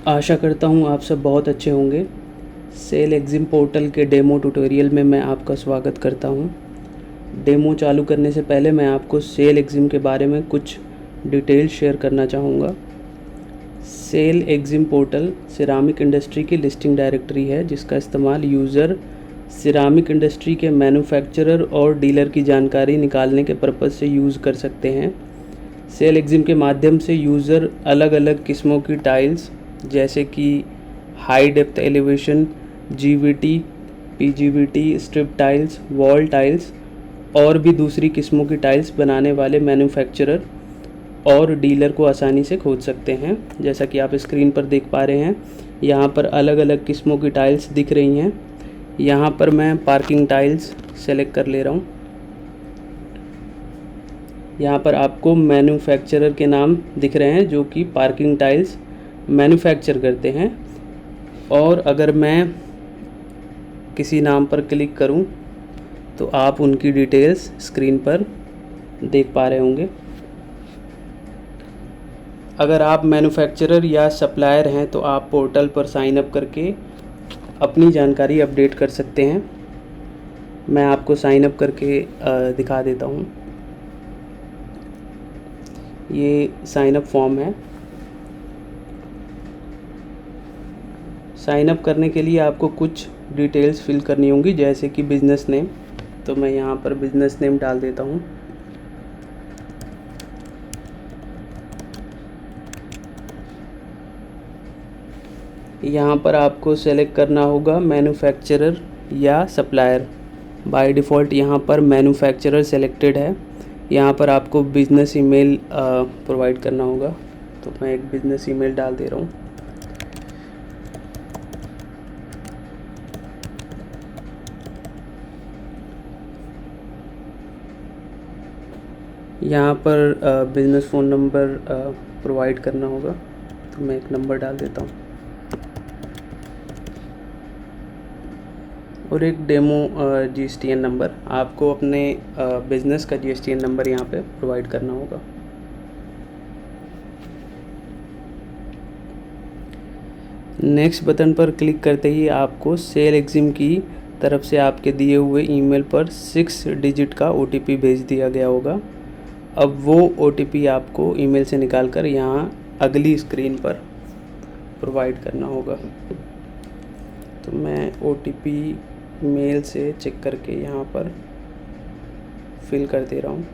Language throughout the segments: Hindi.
आशा करता हूँ आप सब बहुत अच्छे होंगे। सेल एग्ज़िम पोर्टल के डेमो ट्यूटोरियल में मैं आपका स्वागत करता हूँ। डेमो चालू करने से पहले मैं आपको सेल एग्ज़िम के बारे में कुछ डिटेल शेयर करना चाहूँगा। सेल एग्ज़िम पोर्टल सिरामिक इंडस्ट्री की लिस्टिंग डायरेक्टरी है जिसका इस्तेमाल यूज़र सिरामिक इंडस्ट्री के मैन्युफैक्चरर और डीलर की जानकारी निकालने के पर्पज़ से यूज़ कर सकते हैं। सेल एग्ज़िम के माध्यम से यूज़र अलग अलग किस्मों की टाइल्स जैसे कि high depth elevation, GVT, PGVT, strip tiles, wall tiles और भी दूसरी किस्मों की टाइल्स बनाने वाले मैन्युफैक्चरर और डीलर को आसानी से खोज सकते हैं। जैसा कि आप स्क्रीन पर देख पा रहे हैं, यहाँ पर अलग अलग किस्मों की टाइल्स दिख रही हैं। यहाँ पर मैं पार्किंग टाइल्स सेलेक्ट कर ले रहा हूँ। यहाँ पर आपको मैन्युफैक्चरर के नाम दिख रहे हैं जो कि पार्किंग टाइल्स मैन्युफैक्चर करते हैं। और अगर मैं किसी नाम पर क्लिक करूं तो आप उनकी डिटेल्स स्क्रीन पर देख पा रहे होंगे। अगर आप मैन्युफैक्चरर या सप्लायर हैं तो आप पोर्टल पर साइन अप करके अपनी जानकारी अपडेट कर सकते हैं। मैं आपको साइन अप करके दिखा देता हूं। ये साइन अप फॉर्म है। साइन अप करने के लिए आपको कुछ डिटेल्स फिल करनी होंगी जैसे कि बिज़नेस नेम। तो मैं यहाँ पर बिज़नेस नेम डाल देता हूँ। यहाँ पर आपको सेलेक्ट करना होगा मैन्युफैक्चरर या सप्लायर। बाय डिफ़ॉल्ट यहाँ पर मैन्युफैक्चरर सेलेक्टेड है। यहाँ पर आपको बिज़नेस ईमेल प्रोवाइड करना होगा। तो मैं एक बिज़नेस ईमेल डाल दे रहा हूँ। यहाँ पर बिज़नेस फ़ोन नंबर प्रोवाइड करना होगा। तो मैं एक नंबर डाल देता हूँ और एक डेमो GSTN नंबर। आपको अपने बिज़नेस का GSTN नंबर यहाँ पे प्रोवाइड करना होगा। नेक्स्ट बटन पर क्लिक करते ही आपको सेल एग्ज़िम की तरफ से आपके दिए हुए ईमेल पर 6 डिजिट का OTP भेज दिया गया होगा। अब वो OTP आपको ईमेल से निकालकर यहाँ अगली स्क्रीन पर प्रोवाइड करना होगा। तो मैं OTP मेल से चेक करके यहाँ पर फिल कर दे रहा हूँ।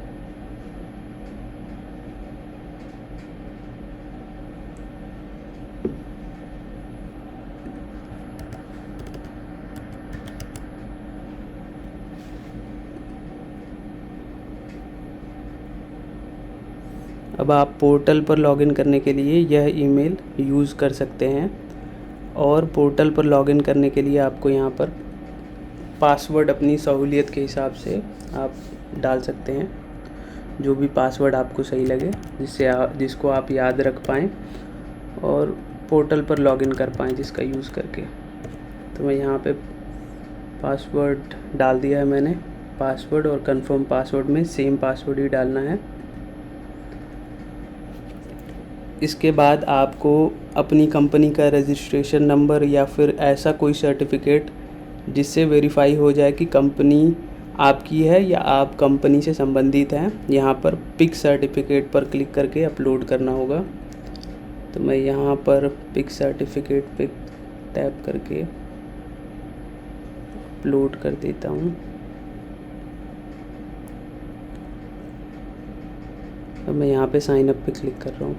अब आप पोर्टल पर लॉगिन करने के लिए यह ईमेल यूज़ कर सकते हैं और पोर्टल पर लॉगिन करने के लिए आपको यहाँ पर पासवर्ड अपनी सहूलियत के हिसाब से आप डाल सकते हैं। जो भी पासवर्ड आपको सही लगे जिसको आप याद रख पाएँ और पोर्टल पर लॉगिन कर पाएँ जिसका यूज़ करके। तो मैं यहाँ पे पासवर्ड डाल दिया है मैंने। पासवर्ड और कंफर्म पासवर्ड में सेम पासवर्ड ही डालना है। इसके बाद आपको अपनी कंपनी का रजिस्ट्रेशन नंबर या फिर ऐसा कोई सर्टिफिकेट जिससे वेरीफाई हो जाए कि कंपनी आपकी है या आप कंपनी से संबंधित हैं, यहाँ पर पिक सर्टिफिकेट पर क्लिक करके अपलोड करना होगा। तो मैं यहाँ पर पिक सर्टिफिकेट पे टैप करके अपलोड कर देता हूँ। अब मैं यहाँ पे साइन अप पे क्लिक कर रहा हूँ।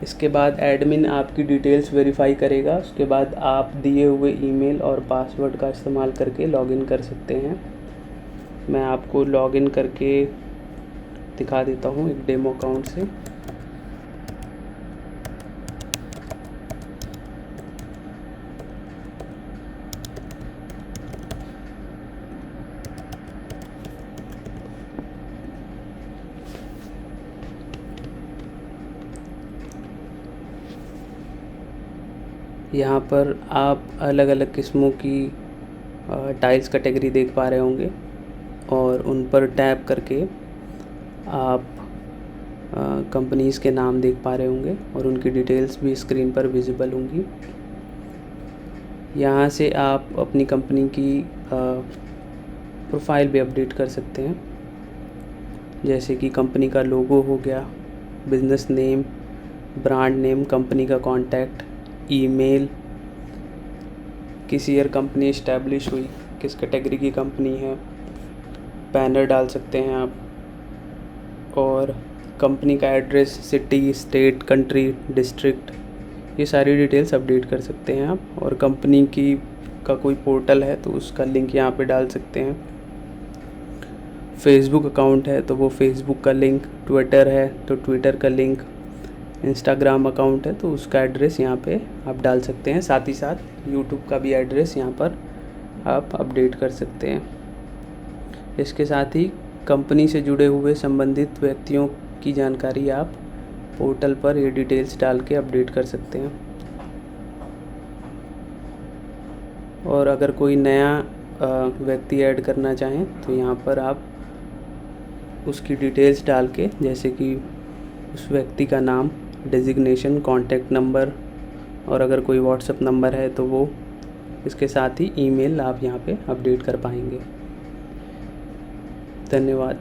इसके बाद एडमिन आपकी डिटेल्स वेरीफाई करेगा। उसके बाद आप दिए हुए ईमेल और पासवर्ड का इस्तेमाल करके लॉगिन कर सकते हैं। मैं आपको लॉगिन करके दिखा देता हूँ एक डेमो अकाउंट से। यहाँ पर आप अलग अलग किस्मों की टाइल्स कैटेगरी देख पा रहे होंगे और उन पर टैप करके आप कंपनीज़ के नाम देख पा रहे होंगे और उनकी डिटेल्स भी स्क्रीन पर विजिबल होंगी। यहाँ से आप अपनी कंपनी की प्रोफाइल भी अपडेट कर सकते हैं, जैसे कि कंपनी का लोगो हो गया, business name, brand name, company का कॉन्टैक्ट, ईमेल, किस ईयर कंपनी इस्टेब्लिश हुई, किस कैटेगरी की कंपनी है, बैनर डाल सकते हैं आप, और कंपनी का address, city, state, country, district, ये सारी डिटेल्स अपडेट कर सकते हैं आप। और कंपनी का कोई पोर्टल है तो उसका लिंक यहाँ पे डाल सकते हैं। फेसबुक अकाउंट है तो वो फेसबुक का लिंक, ट्विटर है तो ट्विटर का लिंक, इंस्टाग्राम अकाउंट है तो उसका एड्रेस यहाँ पे आप डाल सकते हैं। साथ ही साथ यूट्यूब का भी एड्रेस यहाँ पर आप अपडेट कर सकते हैं। इसके साथ ही कंपनी से जुड़े हुए संबंधित व्यक्तियों की जानकारी आप पोर्टल पर ये डिटेल्स डाल के अपडेट कर सकते हैं। और अगर कोई नया व्यक्ति ऐड करना चाहें तो यहाँ पर आप उसकी डिटेल्स डाल के, जैसे कि उस व्यक्ति का नाम, डेजिग्नेशन, कॉन्टैक्ट नंबर, और अगर कोई व्हाट्सएप नंबर है तो वो, इसके साथ ही ईमेल आप यहाँ पे अपडेट कर पाएंगे। धन्यवाद।